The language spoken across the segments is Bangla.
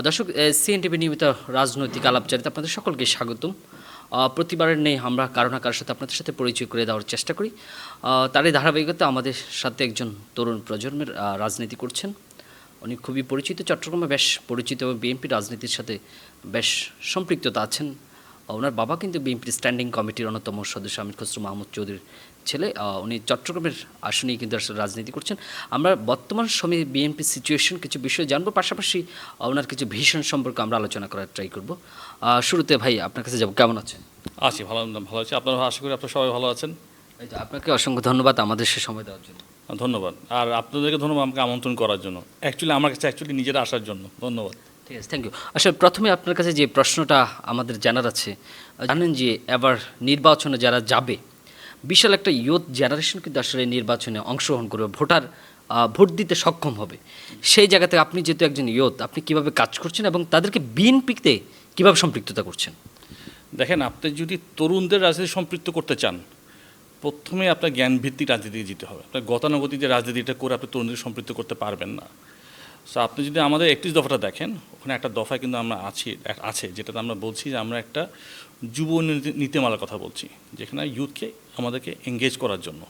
দর্শক, সিএনটিভি নিয়মিত রাজনৈতিক আলাপচারিতা আপনাদের সকলকে স্বাগতম। প্রতিবারের নেই আমরা কারো না কারোর সাথে আপনাদের সাথে পরিচয় করে দেওয়ার চেষ্টা করি। তারই ধারাবাহিকতা আমাদের সাথে একজন তরুণ প্রজন্মের রাজনীতি করছেন। উনি খুবই পরিচিত, চট্টগ্রামে বেশ পরিচিত এবং বিএনপি রাজনীতির সাথে বেশ সম্পৃক্ততা আছেন। ওনার বাবা কিন্তু বিএনপির স্ট্যান্ডিং কমিটির অন্যতম সদস্য আমির খসরু মাহমুদ চৌধুরীর ছেলে। উনি চট্টগ্রামের আসনেই কিন্তু আসলে রাজনীতি করছেন। আমরা বর্তমান সময়ে বিএনপি সিচুয়েশন কিছু বিষয় জানবো, পাশাপাশি ওনার কিছু ভিশন সম্পর্কে আমরা আলোচনা করার ট্রাই করব। শুরুতে ভাই আপনার কাছে যাবো, কেমন আছেন? আছি, ভালো ভালো আছি। আপনারা আশা করি আপনারা সবাই ভালো আছেন। এই তো, আপনাকে অসংখ্য ধন্যবাদ আমাদের সে সময় দেওয়ার জন্য। ধন্যবাদ। আর আপনাদেরকে ধন্যবাদ আমাকে আমন্ত্রণ করার জন্য। আমার কাছে নিজেরা আসার জন্য ধন্যবাদ। ঠিক আছে, থ্যাংক ইউ। আসলে প্রথমে আপনার কাছে যে প্রশ্নটা আমাদের জানার আছে, জানেন যে এবার নির্বাচনে যারা যাবে, বিশাল একটা ইয়ুথ জেনারেশন কিন্তু আসলে নির্বাচনে অংশগ্রহণ করবে, ভোট দিতে সক্ষম হবে। সেই জায়গা থেকে আপনি যেহেতু একজন ইয়ুথ, আপনি কিভাবে কাজ করছেন এবং তাদেরকে বিএনপিতে কিভাবে সম্পৃক্ততা করছেন? দেখেন, আপনি যদি তরুণদের রাজনীতি সম্পৃক্ত করতে চান, প্রথমে আপনার জ্ঞানভিত্তিক রাজনীতি যেতে হবে। আপনার গতানুগতিক যে রাজনীতিটা করে আপনি তরুণদের সম্পৃক্ত করতে পারবেন না। সো আপনি যদি আমাদের 31 দফাটা দেখেন, ওখানে একটা দফায় কিন্তু আমরা আছে যেটাতে আমরা বলছি যে আমরা একটা যুব নীতিমালার কথা বলছি, যেখানে ইউথকে আমাদেরকে এঙ্গেজ করার জন্য।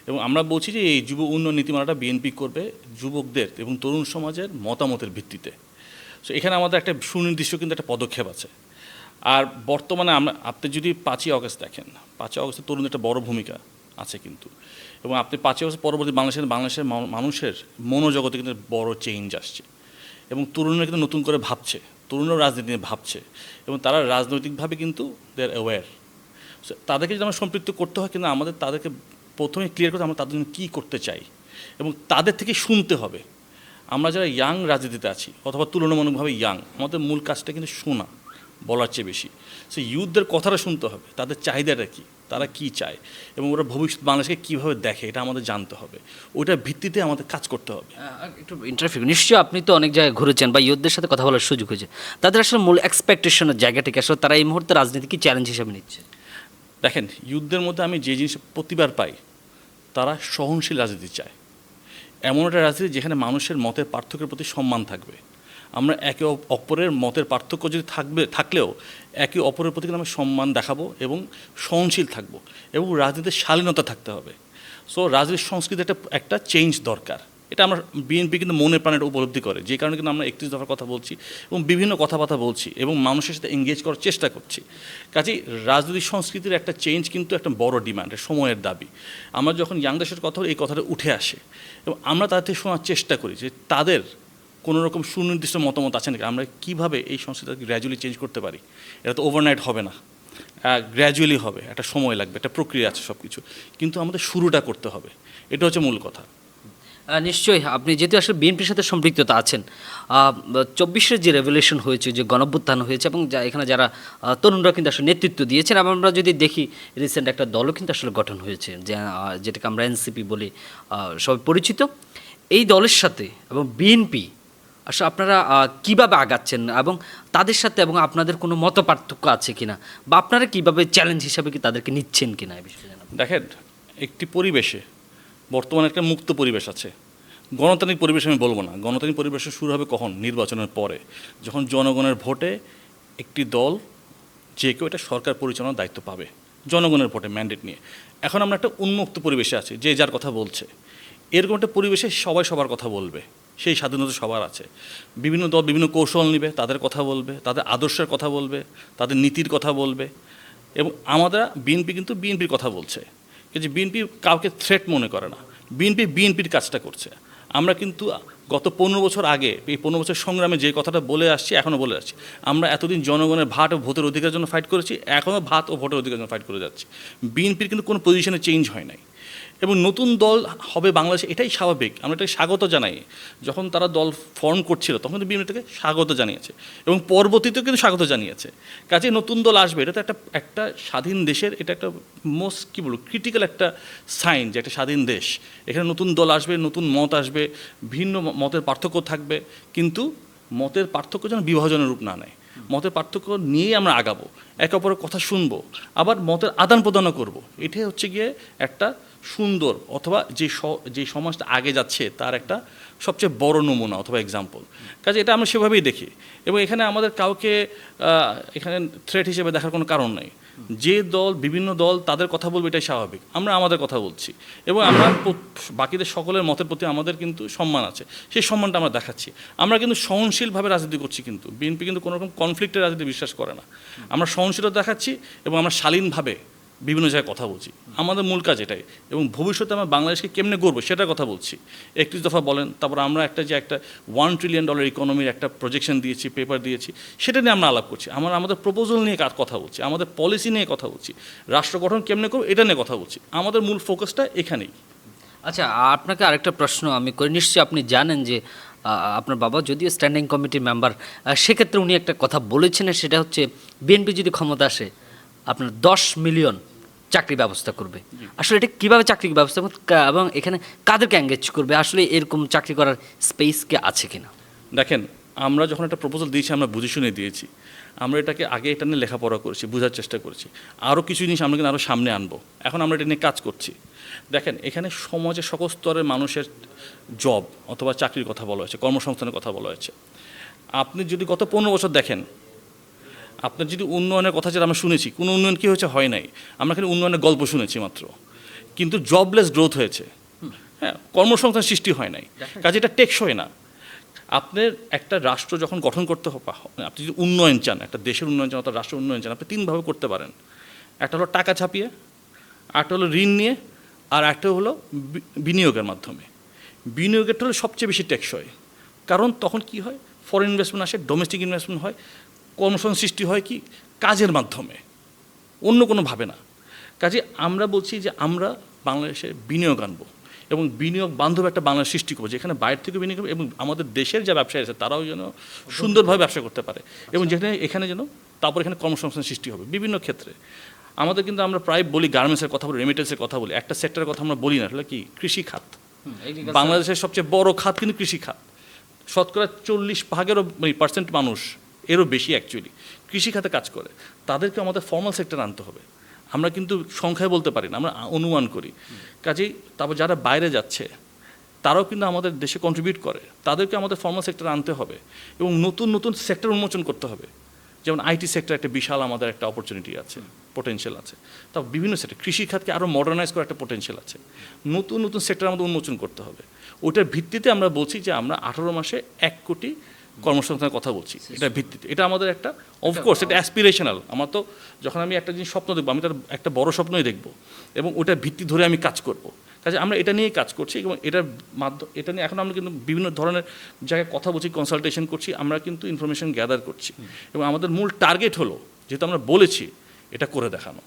এবং আমরা বলছি যে এই যুব উন্নয়ন নীতিমালাটা বিএনপি করবে যুবকদের এবং তরুণ সমাজের মতামতের ভিত্তিতে। সো এখানে আমাদের একটা সুনির্দিষ্ট কিন্তু একটা পদক্ষেপ আছে। আর বর্তমানে আপনি যদি 5ই আগস্ট দেখেন, 5ই আগস্টে তরুণদের একটা বড় ভূমিকা আছে কিন্তু। এবং আপনি 5ই আগস্ট পরবর্তী বাংলাদেশের মানুষের মনোজগতে কিন্তু বড় চেঞ্জ আসছে। এবং তরুণরা কিন্তু নতুন করে ভাবছে, তরুণরাও রাজনীতি নিয়ে ভাবছে, এবং তারা রাজনৈতিকভাবে কিন্তু দে আর অ্যাওয়্যার। তাদেরকে যদি আমরা সম্পৃক্ত করতে হয়, কিন্তু আমাদের তাদেরকে প্রথমে ক্লিয়ার করতে আমরা তাদের জন্য কী করতে চাই এবং তাদের থেকে শুনতে হবে। আমরা যারা ইয়াং রাজনীতিতে আছি অথবা তুলনামূলকভাবে ইয়াং, আমাদের মূল কাজটা কিন্তু শোনা, বলার চেয়ে বেশি। সো ইউথদের কথাটা শুনতে হবে, তাদের চাহিদাটা কী, তারা কী চায় এবং ওরা ভবিষ্যৎ বাংলাদেশকে কীভাবে দেখে, এটা আমাদের জানতে হবে। ওইটার ভিত্তিতে আমাদের কাজ করতে হবে। একটু ইন্টারভিউ, নিশ্চয়ই আপনি তো অনেক জায়গায় ঘুরেছেন বা ইউথদের সাথে কথা বলার সুযোগ হয়েছে, তাদের আসলে মূল এক্সপেকটেশনের জায়গাটিকে আসলে তারা এই মুহূর্তে রাজনীতি কি চ্যালেঞ্জ হিসেবে নিচ্ছে? দেখেন, ইউথদের মধ্যে আমি যে জিনিস প্রতিবার পাই, তারা সহনশীল রাজনীতি চায়। এমন একটা রাজনীতি যেখানে মানুষের মতের পার্থক্যের প্রতি সম্মান থাকবে। আমরা একে অপরের মতের পার্থক্য যদি থাকলেও একে অপরের প্রতি আমরা সম্মান দেখাবো এবং সহনশীল থাকবো, এবং রাজনীতির শালীনতা থাকতে হবে। সো রাজনীতির সংস্কৃতি একটা চেঞ্জ দরকার। এটা আমরা বিএনপি কিন্তু মনে প্রাণে উপলব্ধি করে, যে কারণে কিন্তু আমরা 31 দফার কথা বলছি এবং বিভিন্ন কথাবার্তা বলছি এবং মানুষের সাথে এঙ্গেজ করার চেষ্টা করছি। কাজেই রাজনৈতিক সংস্কৃতির একটা চেঞ্জ কিন্তু একটা বড় ডিমান্ড, সময়ের দাবি। আমরা যখন ইয়াংদেশের কথা এই কথাটা উঠে আসে এবং আমরা তাদের থেকে শোনার চেষ্টা করি যে তাদের কোনো রকম সুনির্দিষ্ট মতামত আছে নাকি, আমরা কীভাবে এই সংস্কৃতিকে গ্র্যাজুয়ালি চেঞ্জ করতে পারি। এটা তো ওভারনাইট হবে না, গ্র্যাজুয়ালি হবে, একটা সময় লাগবে, একটা প্রক্রিয়া আছে সব কিছু, কিন্তু আমাদের শুরুটা করতে হবে। এটা হচ্ছে মূল কথা। নিশ্চয়ই আপনি যেহেতু আসলে বিএনপির সাথে সম্পৃক্ততা আছেন, 24-এর যে রেভলিউশন হয়েছে, যে গণঅভ্যুত্থান হয়েছে এবং এখানে যারা তরুণরা কিন্তু আসলে নেতৃত্ব দিয়েছেন, এবং আমরা যদি দেখি রিসেন্ট একটা দলও কিন্তু আসলে গঠন হয়েছে, যেটাকে আমরা এনসিপি বলে সবাই পরিচিত। এই দলের সাথে এবং বিএনপি আসলে আপনারা কীভাবে আগাচ্ছেন এবং তাদের সাথে, এবং আপনাদের কোনো মত পার্থক্য আছে কিনা, বা আপনারা কীভাবে চ্যালেঞ্জ হিসাবে কি তাদেরকে নিচ্ছেন কিনা, এই বিষয়ে জানাবেন। দেখেন, একটি পরিবেশে বর্তমানে একটা মুক্ত পরিবেশ আছে। গণতান্ত্রিক পরিবেশ আমি বলবো না, গণতান্ত্রিক পরিবেশ শুরু হবে কখন? নির্বাচনের পরে, যখন জনগণের ভোটে একটি দল যে কেউ এটা সরকার পরিচালনার দায়িত্ব পাবে, জনগণের ভোটে ম্যান্ডেট নিয়ে। এখন আমরা একটা উন্মুক্ত পরিবেশে আছি, যে যার কথা বলছে। এরকম একটা পরিবেশে সবাই সবার কথা বলবে, সেই স্বাধীনতা সবার আছে। বিভিন্ন দল বিভিন্ন কৌশল নেবে, তাদের কথা বলবে, তাদের আদর্শের কথা বলবে, তাদের নীতির কথা বলবে। এবং আমরা বিএনপি কিন্তু বিএনপির কথা বলছে, কিন্তু বিএনপি কাউকে থ্রেট মনে করে না। বিএনপির কাজটা করছে। আমরা কিন্তু গত 15 বছর আগে, এই 15 বছর সংগ্রামে যে কথাটা বলে আসছি, এখনও বলে আসছি। আমরা এতদিন জনগণের ভাত ও ভোটের অধিকারের জন্য ফাইট করেছি, এখনও ভাত ও ভোটের অধিকারের জন্য ফাইট করে যাচ্ছি। বিএনপির কিন্তু কোনো পজিশনে চেঞ্জ হয় নাই। এবং নতুন দল হবে বাংলাদেশে, এটাই স্বাভাবিক, আমরা এটাকে স্বাগত জানাই। যখন তারা দল ফর্ম করছিল তখন কিন্তু বিএনপিটাকে স্বাগত জানিয়েছে এবং পরবর্তীতেও কিন্তু স্বাগত জানিয়েছে। কাজে নতুন দল আসবে, এটা তো একটা স্বাধীন দেশের, এটা একটা মোস্ট কী বলবো ক্রিটিক্যাল একটা সাইন যে একটা স্বাধীন দেশ। এখানে নতুন দল আসবে, নতুন মত আসবে, ভিন্ন মতের পার্থক্য থাকবে, কিন্তু মতের পার্থক্য যেন বিভাজনের রূপ না নেয়। মতের পার্থক্য নিয়েই আমরা আগাবো, একে অপরের কথা শুনবো, আবার মতের আদান প্রদানও করবো। এটাই হচ্ছে গিয়ে একটা সুন্দর অথবা যে সমাজটা আগে যাচ্ছে তার একটা সবচেয়ে বড় নমুনা অথবা এক্সাম্পল। কাজে এটা আমরা সেভাবেই দেখি এবং এখানে আমাদের কাউকে এখানে থ্রেট হিসেবে দেখার কোনো কারণ নেই। যে দল বিভিন্ন দল তাদের কথা বলবে এটাই স্বাভাবিক, আমরা আমাদের কথা বলছি এবং আমরা বাকিদের সকলের মতের প্রতি আমাদের কিন্তু সম্মান আছে, সেই সম্মানটা আমরা দেখাচ্ছি। আমরা কিন্তু সহনশীলভাবে রাজনীতি করছি, কিন্তু বিএনপি কিন্তু কোনো রকম কনফ্লিক্টের রাজনীতি বিশ্বাস করে না। আমরা সহনশীলতা দেখাচ্ছি এবং আমরা শালীনভাবে বিভিন্ন জায়গায় কথা বলছি, আমাদের মূল কাজ এটাই। এবং ভবিষ্যতে আমরা বাংলাদেশকে কেমনে গড়বো সেটার কথা বলছি। 31 দফা বলেন, তারপর আমরা একটা $1 ট্রিলিয়ন ইকোনমির একটা প্রজেকশন দিয়েছি, পেপার দিয়েছি, সেটা নিয়ে আমরা আলাপ করছি। আমরা আমাদের প্রপোজাল নিয়ে কথা বলছি, আমাদের পলিসি নিয়ে কথা বলছি, রাষ্ট্র গঠন কেমনে করবো এটা নিয়ে কথা বলছি। আমাদের মূল ফোকাসটা এখানেই। আচ্ছা, আপনাকে আরেকটা প্রশ্ন আমি করি। নিশ্চয়ই আপনি জানেন যে আপনার বাবা যদিও স্ট্যান্ডিং কমিটির মেম্বার, সেক্ষেত্রে উনি একটা কথা বলেছেন, সেটা হচ্ছে বিএনপি যদি ক্ষমতা আসে আপনার 10 মিলিয়ন চাকরি ব্যবস্থা করবে। আসলে এটা কীভাবে চাকরি ব্যবস্থা এবং এখানে কাদেরকে এঙ্গেজ করবে, আসলে এরকম চাকরি করার স্পেস কি আছে কিনা? দেখেন, আমরা যখন একটা প্রপোজাল দিয়েছি আমরা বুঝে শুনে দিয়েছি। আমরা এটাকে আগে এটা নিয়ে লেখাপড়া করেছি, বোঝার চেষ্টা করেছি, আরও কিছু জিনিস আমরা কিন্তু আরও সামনে আনবো। এখন আমরা এটা নিয়ে কাজ করছি। দেখেন, এখানে সমাজের সকল স্তরের মানুষের জব অথবা চাকরির কথা বলা হয়েছে, কর্মসংস্থানের কথা বলা হয়েছে। আপনি যদি গত 15 বছর দেখেন, আপনার যদি উন্নয়নের কথা যেটা আমরা শুনেছি, কোনো উন্নয়ন কী হয়েছে হয় নাই, আমরা এখানে উন্নয়নের গল্প শুনেছি মাত্র, কিন্তু জবলেস গ্রোথ হয়েছে। হ্যাঁ, কর্মসংস্থান সৃষ্টি হয় নাই, কাজে এটা টেকসই না। আপনার একটা রাষ্ট্র যখন গঠন করতে হবে, আপনি যদি উন্নয়ন চান, একটা দেশের উন্নয়ন চান অথবা রাষ্ট্রের উন্নয়ন চান, আপনি 3ভাবে করতে পারেন। একটা হলো টাকা ছাপিয়ে, একটা হলো ঋণ নিয়ে, আর একটা হলো বিনিয়োগের মাধ্যমে। বিনিয়োগেরটা হলো সবচেয়ে বেশি টেকসই, কারণ তখন কি হয়, ফরেন ইনভেস্টমেন্ট আসে, ডোমেস্টিক ইনভেস্টমেন্ট হয়, কর্মসংস্থান সৃষ্টি হয় কি কাজের মাধ্যমে, অন্য কোনোভাবে না। কাজে আমরা বলছি যে আমরা বাংলাদেশে বিনিয়োগ আনবো এবং বিনিয়োগ বান্ধব একটা বাংলাদেশ সৃষ্টি করবো, যেখানে বাইরে থেকে বিনিয়োগ করবে এবং আমাদের দেশের যা ব্যবসায়ী আছে তারাও যেন সুন্দরভাবে ব্যবসা করতে পারে এবং যেখানে এখানে যেন তারপর এখানে কর্মসংস্থান সৃষ্টি হবে বিভিন্ন ক্ষেত্রে। আমাদের কিন্তু আমরা প্রায় বলি গার্মেন্টসের কথা বলি, রেমিটেন্সের কথা বলি, একটা সেক্টরের কথা আমরা বলি না, আসলে কি কৃষি খাত। বাংলাদেশের সবচেয়ে বড় খাত কিন্তু কৃষি খাত। শতকরা 40% মানুষ, এরও বেশি অ্যাকচুয়ালি কৃষি খাতে কাজ করে। তাদেরকে আমাদের ফর্মাল সেক্টর আনতে হবে। আমরা কিন্তু সংখ্যায় বলতে পারি না, আমরা অনুমান করি। কাজেই তারপর যারা বাইরে যাচ্ছে তারাও কিন্তু আমাদের দেশে কন্ট্রিবিউট করে, তাদেরকে আমাদের ফর্মাল সেক্টর আনতে হবে এবং নতুন নতুন সেক্টর উন্মোচন করতে হবে। যেমন আইটি সেক্টর একটা বিশাল আমাদের একটা অপরচুনিটি আছে, পোটেনশিয়াল আছে। তাও বিভিন্ন সেক্টর, কৃষি খাতকে আরও মডার্নাইজ করার একটা পোটেনশিয়াল আছে। নতুন নতুন সেক্টর আমাদের উন্মোচন করতে হবে। ওইটার ভিত্তিতে আমরা বলছি যে আমরা 18 মাসে 1 কোটি কর্মসংস্থানের কথা বলছি। এটার ভিত্তিতে এটা আমাদের একটা অফকোর্স এটা অ্যাসপিরেশনাল। আমার তো যখন আমি একটা জিনিস স্বপ্ন দেখবো, আমি তার একটা বড় স্বপ্নই দেখবো এবং ওটার ভিত্তি ধরে আমি কাজ করব। কাজে আমরা এটা নিয়েই কাজ করছি এবং এটা নিয়ে এখন আমরা কিন্তু বিভিন্ন ধরনের জায়গায় কথা বলছি, কনসালটেশন করছি, আমরা কিন্তু ইনফরমেশন গ্যাদার করছি এবং আমাদের মূল টার্গেট হলো, যেহেতু আমরা বলেছি, এটা করে দেখানো।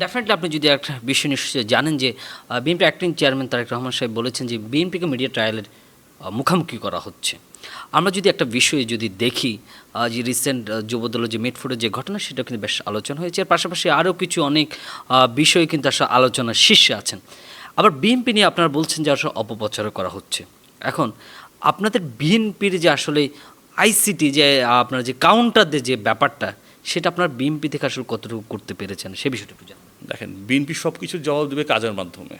ডেফিনেটলি আপনি যদি একটা বিষয় নিশ্চয়ই জানেন যে BNP acting chairman Tarique Rahman সাহেব বলেছেন যে বিএনপিকে মিডিয়া ট্রায়ালের মুখোমুখি করা হচ্ছে। আমরা যদি একটা বিষয়ে যদি দেখি, যে রিসেন্ট যুবদলের যে মিটফুটের যে ঘটনা, সেটা কিন্তু বেশ আলোচনা হয়েছে। এর পাশাপাশি আরও কিছু অনেক বিষয় কিন্তু আসলে আলোচনার শীর্ষে আছেন। আবার বিএনপি নিয়ে আপনারা বলছেন যে আসলে অপপ্রচার করা হচ্ছে। এখন আপনাদের বিএনপির যে আসলে আইসিটি যে আপনার যে কাউন্টারদের যে ব্যাপারটা, সেটা আপনার বিএনপি থেকে আসলে কতটুকু করতে পেরেছেন, সে বিষয়টা একটু জানান। দেখেন, বিএনপি সব কিছুর জবাব দেবে কাজের মাধ্যমে,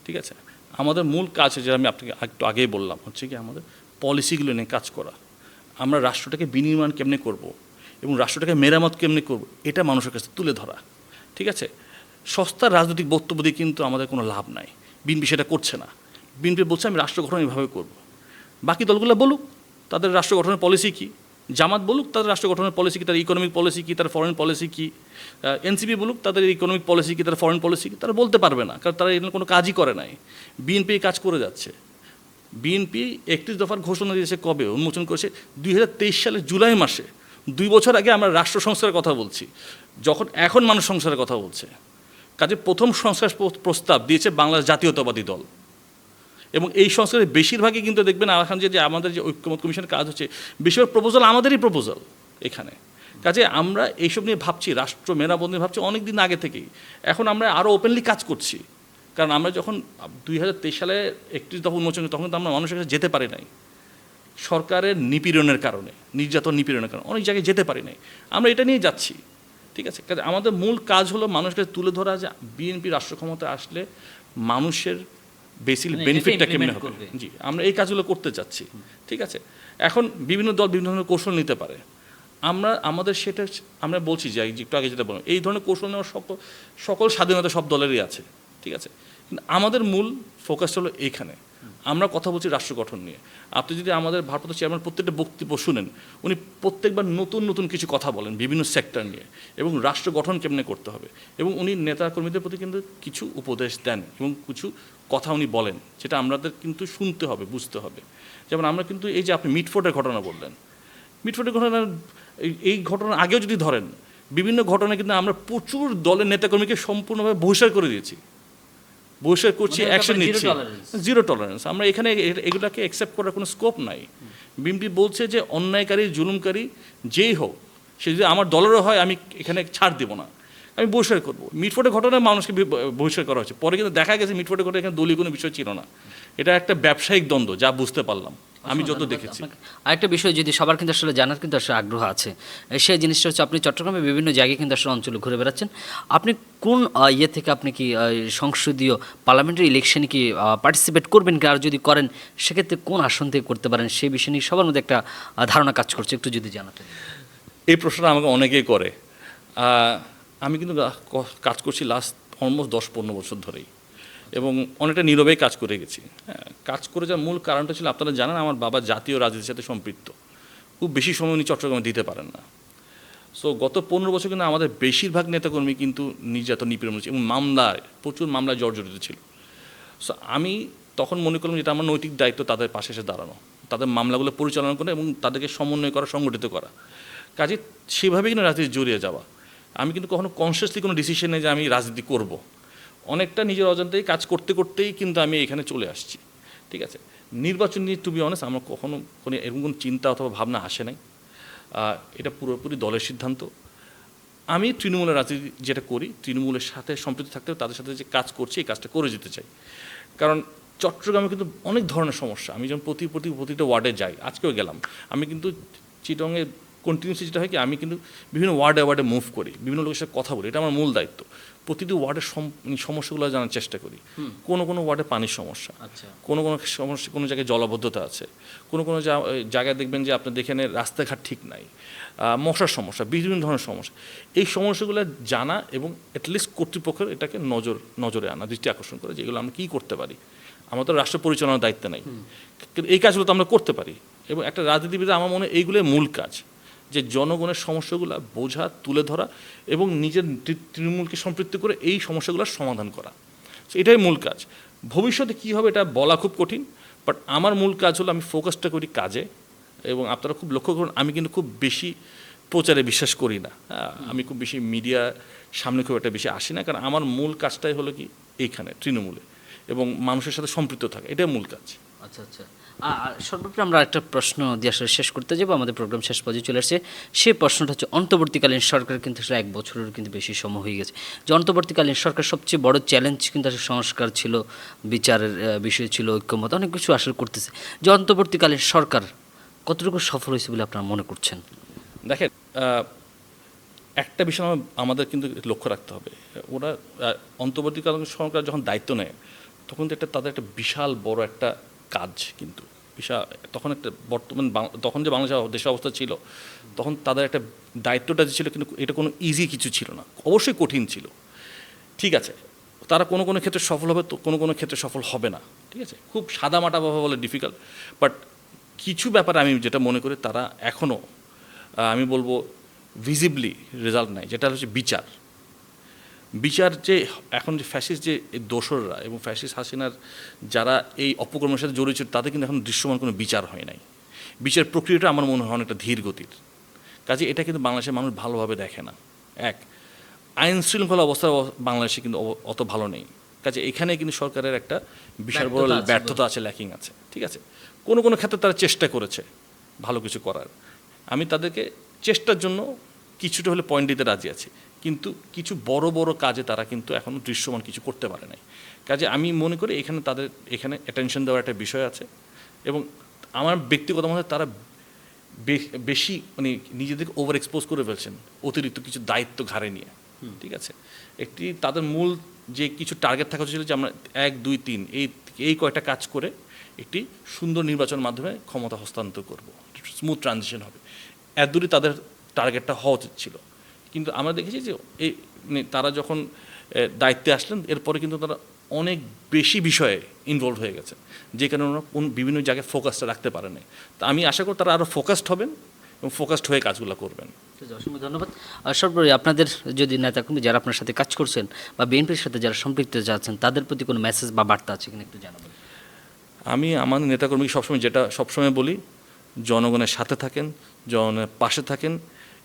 ঠিক আছে। আমাদের মূল কাজ হচ্ছে, আমি আপনাকে একটু আগেই বললাম, হচ্ছে কি আমাদের পলিসিগুলো নিয়ে কাজ করা। আমরা রাষ্ট্রটাকে বিনির্মাণ কেমনে করব এবং রাষ্ট্রটাকে মেরামত কেমনে করব, এটা মানুষের কাছে তুলে ধরা, ঠিক আছে। সস্তার রাজনৈতিক বক্তব্য দিয়ে কিন্তু আমাদের কোনো লাভ নাই। বিএনপি সেটা করছে না। বিএনপি বলছে আমি রাষ্ট্র গঠন এভাবে করব। বাকি দলগুলো বলুক তাদের রাষ্ট্র গঠনের পলিসি কী, জামাত বলুক তাদের রাষ্ট্র গঠনের পলিসি কী, তার ইকোনমিক পলিসি কী, তার ফরেন পলিসি কী, এনসিপি বলুক তাদের ইকোনমিক পলিসি কী, তার ফরেন পলিসি কী, তারা বলতে পারবে না, কারণ তারা এগুলো কোনো কাজই করে নাই। বিএনপি কাজ করে যাচ্ছে। বিএনপি 31 দফার ঘোষণা দিয়েছে, কবে উন্মোচন করেছে, 2023 সালের জুলাই মাসে। 2 বছর আগে আমরা রাষ্ট্র সংস্কারের কথা বলছি, যখন এখন মানুষ সংস্কারের কথা বলছে। কাজে প্রথম সংস্কার প্রস্তাব দিয়েছে বাংলাদেশ জাতীয়তাবাদী দল এবং এই সংস্কারের বেশিরভাগই কিন্তু দেখবেন এখন যে আমাদের যে ঐক্যমত কমিশনের কাজ হচ্ছে, বেশিরভাগ প্রপোজাল আমাদেরই প্রপোজাল এখানে। কাজে আমরা এইসব নিয়ে ভাবছি, রাষ্ট্র মেরাবন্দি ভাবছি অনেক দিন আগে থেকেই। এখন আমরা আরও ওপেনলি কাজ করছি, কারণ আমরা যখন 2023 সালে 31 দফা উন্মোচন করি, তখন তো আমরা মানুষের কাছে যেতে পারি নাই সরকারের নিপীড়নের কারণে, নির্যাতন নিপীড়নের কারণে অনেক জায়গায় যেতে পারি নাই। আমরা এটা নিয়ে যাচ্ছি, ঠিক আছে। কাজে আমাদের মূল কাজ হলো মানুষকে তুলে ধরা যে বিএনপি রাষ্ট্র ক্ষমতায় আসলে মানুষের বেসিক মানে বেনিফিটটা এটা কেমনে implement হবে। করবে। জি, আমরা এই কাজগুলো করতে চাচ্ছি। ঠিক আছে, এখন বিভিন্ন দল বিভিন্ন ধরনের কৌশল নিতে পারে। আমাদের সেটা আমরা বলছি যে একটু আগে যেটা বললাম, এই ধরনের কৌশল নেওয়ার সকল স্বাধীনতা সব দলেরই আছে। ঠিক আছে, কিন্তু আমাদের মূল ফোকাস হলো এইখানে। আমরা কথা বলছি রাষ্ট্র গঠন নিয়ে। আপনি যদি আমাদের ভারপ্রাপ্ত চেয়ারম্যান প্রত্যেকটা বক্তব্য শুনেন, উনি প্রত্যেকবার নতুন নতুন কিছু কথা বলেন বিভিন্ন সেক্টর নিয়ে, এবং রাষ্ট্র গঠন কেমনে করতে হবে, এবং উনি নেতাকর্মীদের প্রতি কিন্তু কিছু উপদেশ দেন এবং কিছু কথা উনি বলেন, যেটা আমাদের কিন্তু শুনতে হবে, বুঝতে হবে। যেমন আমরা কিন্তু এই যে আপনি মিটফোর্ডের ঘটনা বললেন, মিটফোর্ডের ঘটনা, এই ঘটনা আগেও যদি ধরেন, বিভিন্ন ঘটনা কিন্তু আমরা প্রচুর দলের নেতাকর্মীকে সম্পূর্ণভাবে বহিষ্কার করে দিয়েছি, বহিষ্কার করছি, মানে অ্যাকশন ব্যাপারে নিচ্ছি। Zero tolerance. আমরা এখানে এগুলোকে অ্যাকসেপ্ট করার কোনো স্কোপ নাই। বিএনপি বলছে যে অন্যায়কারী, জুলুমকারী যেই হোক, সে যদি আমার দলেরও হয়, আমি এখানে ছাড় দেবো না, আমি বহিষ্কার করবো। মিটফোর্ডের ঘটনায় মানুষকে বহিষ্কার করা হচ্ছে, পরে কিন্তু দেখা গেছে মিটফোর্ডের ঘটনা এখানে দলীয় কোনো বিষয় ছিল না, এটা একটা ব্যবসায়িক দ্বন্দ্ব, যা বুঝতে পারলাম আমি যত দেখেছি। আরেকটা বিষয় যদি সবার কিন্তু আসলে জানার কিন্তু আসলে আগ্রহ আছে, সেই জিনিসটা হচ্ছে আপনি চট্টগ্রামে বিভিন্ন জায়গায় কিন্তু আসলে অঞ্চলে ঘুরে বেড়াচ্ছেন। আপনি কোন ইয়ে থেকে আপনি কি সংসদীয় পার্লামেন্টারি ইলেকশনে কি পার্টিসিপেট করবেন কি, আর যদি করেন সেক্ষেত্রে কোন আসন থেকে করতে পারেন, সেই বিষয় নিয়ে সবার মধ্যে একটা ধারণা কাজ করছে, একটু যদি জানাতেন। এই প্রশ্নটা আমাকে অনেকেই করে। আমি কিন্তু কাজ করছি লাস্ট অলমোস্ট 10-15 বছর ধরেই, এবং অনেকটা নীরবেই কাজ করে গেছি। হ্যাঁ, কাজ করে যাওয়ার মূল কারণটা ছিল, আপনারা জানেন আমার বাবা জাতীয় রাজনীতির সাথে সম্পৃক্ত, খুব বেশি সময় উনি চট্টগ্রামে দিতে পারেন না। সো গত 15 বছর কিন্তু আমাদের বেশিরভাগ নেতাকর্মী কিন্তু নির্যাতন, নিপীড়ন হচ্ছে, এবং মামলায়, প্রচুর মামলায় জর্জরিত ছিল। সো আমি তখন মনে করলাম যেটা আমার নৈতিক দায়িত্ব, তাদের পাশে এসে দাঁড়ানো, তাদের মামলাগুলো পরিচালনা করা এবং তাদেরকে সমন্বয় করা, সংগঠিত করা। কাজে সেভাবেই কিন্তু রাজনীতি জড়িয়ে যাওয়া। আমি কিন্তু কখনো কনসিয়াসলি কোনো ডিসিশন নেই যে আমি রাজনীতি করব। অনেকটা নিজের অজান্তেই কাজ করতে করতেই কিন্তু আমি এখানে চলে আসছি। ঠিক আছে, নির্বাচন নিয়ে টু বি অনেস্ট আমার কখনো কোনো এরকম কোনো চিন্তা অথবা ভাবনা আসে নাই। এটা পুরোপুরি দলের সিদ্ধান্ত। আমি তৃণমূলের রাজনীতি যেটা করি, তৃণমূলের সাথে সম্পৃক্ত থাকতেও তাদের সাথে যে কাজ করছি, এই কাজটা করে যেতে চাই। কারণ চট্টগ্রামে কিন্তু অনেক ধরনের সমস্যা। আমি যখন প্রতিটা ওয়ার্ডে যাই, আজকেও গেলাম, আমি কিন্তু চিটংয়ে কন্টিনিউসলি যেটা হয় কি, আমি কিন্তু বিভিন্ন ওয়ার্ডে মুভ করি, বিভিন্ন লোকের সাথে কথা বলি, এটা আমার মূল দায়িত্ব। প্রতিটি ওয়ার্ডের সমস্যাগুলো জানার চেষ্টা করি। কোনো ওয়ার্ডে পানির সমস্যা, আচ্ছা, কোনো সমস্যা, কোনো জায়গায় জলাবদ্ধতা আছে, কোনো জায়গায় দেখবেন যে আপনার এখানে রাস্তাঘাট ঠিক নাই, মশার সমস্যা, বিভিন্ন ধরনের সমস্যা। এই সমস্যাগুলো জানা এবং অ্যাটলিস্ট কর্তৃপক্ষের এটাকে নজরে আনা, দৃষ্টি আকর্ষণ করে, যেগুলো আমরা কী করতে পারি। আমাদের রাষ্ট্র পরিচালনার দায়িত্ব নেই, কিন্তু এই কাজগুলো তো আমরা করতে পারি। এবং একটা রাজনীতিবিদ, আমার মনে হয় এইগুলোই মূল কাজ, যে জনগণের সমস্যাগুলো বোঝা, তুলে ধরা এবং নিজের তৃণমূলকে সম্পৃক্ত করে এই সমস্যাগুলোর সমাধান করা। এটাই মূল কাজ। ভবিষ্যতে কী হবে এটা বলা খুব কঠিন, বাট আমার মূল কাজ হলো আমি ফোকাসটা করি কাজে। এবং আপনারা খুব লক্ষ্য করুন, আমি কিন্তু খুব বেশি প্রচারে বিশ্বাস করি না। আমি খুব বেশি মিডিয়া সামনে খুব একটা বেশি আসি না, কারণ আমার মূল কাজটাই হলো কি এইখানে তৃণমূলে এবং মানুষের সাথে সম্পৃক্ত থাকা, এটাই মূল কাজ। আচ্ছা আচ্ছা। সর্বোপরি আমরা একটা প্রশ্ন দিয়ে আসলে শেষ করতে যাবো, আমাদের প্রোগ্রাম শেষ পর্যায়ে চলে আসছে। সেই প্রশ্নটা হচ্ছে, অন্তর্বর্তীকালীন সরকার কিন্তু আসলে 1 বছরের কিন্তু বেশি সময় হয়ে গেছে, যে অন্তর্বর্তীকালীন সরকার সবচেয়ে বড় চ্যালেঞ্জ কিন্তু আসলে সংস্কার ছিল, বিচারের বিষয় ছিল, ঐক্যমত, অনেক কিছু আসলে করতেছে। যে অন্তর্বর্তীকালীন সরকার কতটুকু সফল হয়েছে বলে আপনারা মনে করছেন? দেখেন, একটা বিষয় আমাদের কিন্তু লক্ষ্য রাখতে হবে, ওরা অন্তর্বর্তীকালীন সরকার যখন দায়িত্ব নেয়, তখন তো তাদের একটা বিশাল বড় একটা কাজ, কিন্তু বিশাল, তখন একটা তখন যে বাংলাদেশের দেশের অবস্থা ছিল, তখন তাদের একটা দায়িত্বটা ছিল, কিন্তু এটা কোনো ইজি কিছু ছিল না, অবশ্যই কঠিন ছিল। ঠিক আছে, তারা কোনো ক্ষেত্রে সফল হবে, তো কোনো ক্ষেত্রে সফল হবে না। ঠিক আছে, খুব সাদামাটাভাবে বলে ডিফিকাল্ট, বাট কিছু ব্যাপারে আমি যেটা মনে করি তারা এখনও, আমি বলবো ভিজিবলি রেজাল্ট নাই, যেটা হচ্ছে বিচার যে এখন যে ফ্যাসিস্ট যে দোসররা এবং ফ্যাসিস্ট হাসিনার যারা এই অপকর্মের সাথে জড়িত, তাদের কিন্তু এখন দৃশ্যমান কোনো বিচার হয় নাই। বিচার প্রক্রিয়াটা আমার মনে হয় অনেকটা ধীর গতির। কাজে এটা কিন্তু বাংলাদেশের মানুষ ভালোভাবে দেখে না। এক, আইন শৃঙ্খলা অবস্থা বাংলাদেশে কিন্তু অত ভালো নেই। কাজে এখানে কিন্তু সরকারের একটা বিশাল বড় ব্যর্থতা আছে, ল্যাকিং আছে। ঠিক আছে, কোনো ক্ষেত্রে তারা চেষ্টা করেছে ভালো কিছু করার, আমি তাদেরকে চেষ্টার জন্য কিছুটা হলে পয়েন্ট দিতে রাজি আছি, কিন্তু কিছু বড় বড় কাজে তারা কিন্তু এখনও দৃশ্যমান কিছু করতে পারে নাই। কাজে আমি মনে করি তাদের এখানে অ্যাটেনশন দেওয়ার একটা বিষয় আছে, এবং আমার ব্যক্তিগত মতে তারা বেশি মানে নিজেদেরকে ওভার এক্সপোজ করে ফেলছেন অতিরিক্ত কিছু দায়িত্ব ঘাড়ে নিয়ে। ঠিক আছে, তাদের মূল যে কিছু টার্গেট থাকা ছিল যে আমরা 1 2 3 এই কয়টা কাজ করে একটি সুন্দর নির্বাচনের মাধ্যমে ক্ষমতা হস্তান্তর করব, স্মুথ ট্রানজিশন হবে, এত দূরই তাদের টার্গেটটা হওয়া উচিত ছিল। কিন্তু আমরা দেখেছি যে এই তারা যখন দায়িত্বে আসলেন এরপরে কিন্তু তারা অনেক বেশি বিষয়ে ইনভলভ হয়ে গেছে, যে কারণে ওরা বিভিন্ন জায়গায় ফোকাসটা রাখতে পারে নাই। তা আমি আশা করি তারা আরও ফোকাসড হবেন এবং ফোকাসড হয়ে কাজগুলো করবেন। অসংখ্য ধন্যবাদ। সর্বোপরি আপনাদের যদি নেতাকর্মী যারা আপনার সাথে কাজ করছেন বা বিএনপির সাথে যারা সম্পৃক্ত যাচ্ছেন তাদের প্রতি কোনো মেসেজ বা বার্তা আছে কিনা একটু জানাবেন। আমি আমাদের নেতাকর্মীকে সবসময় বলি, জনগণের সাথে থাকেন, জনগণের পাশে থাকেন,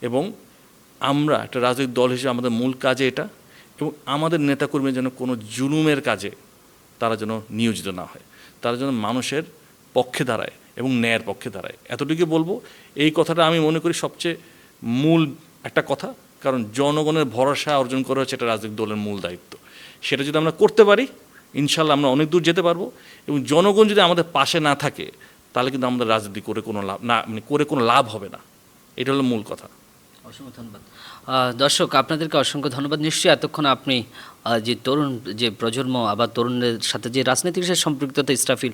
এবং আমরা একটা রাজনৈতিক দল হিসেবে আমাদের মূল কাজে এটা, এবং আমাদের নেতাকর্মী যেন কোনো জুলুমের কাজে তারা যেন নিয়োজিত না হয়, তারা যেন মানুষের পক্ষে দাঁড়ায় এবং ন্যায়ের পক্ষে দাঁড়ায়। এতটুকু বলবো। এই কথাটা আমি মনে করি সবচেয়ে মূল একটা কথা, কারণ জনগণের ভরসা অর্জন করা হচ্ছে একটা রাজনৈতিক দলের মূল দায়িত্ব। সেটা যদি আমরা করতে পারি ইনশাল্লাহ আমরা অনেক দূর যেতে পারবো, এবং জনগণ যদি আমাদের পাশে না থাকে তাহলে কিন্তু আমাদের রাজনীতি করে কোনো লাভ না, করে কোনো লাভ হবে না। এটা হলো মূল কথা। অসংখ্য ধন্যবাদ। দর্শক আপনাদেরকে অসংখ্য ধন্যবাদ। নিশ্চয়ই এতক্ষণ আপনি যে তরুণ যে প্রজন্ম আবার তরুণদের সাথে যে রাজনৈতিক সাথে সম্পৃক্ততা ইসরাফিল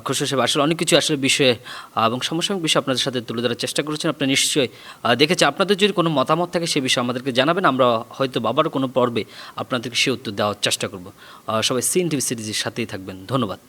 খসরু সাহেব আসলে অনেক কিছু আসলে বিষয়ে এবং সমসাময়িক বিষয়ে আপনাদের সাথে তুলে ধরার চেষ্টা করেছেন। আপনি নিশ্চয়ই দেখেছেন। আপনাদের যদি কোনো মতামত থাকে সে বিষয়ে আমাদেরকে জানাবেন, আমরা হয়তো আবারও কোনো পর্বে আপনাদেরকে সে উত্তর দেওয়ার চেষ্টা করব। সবাই সিএনটিভি সিরিজের সাথেই থাকবেন। ধন্যবাদ।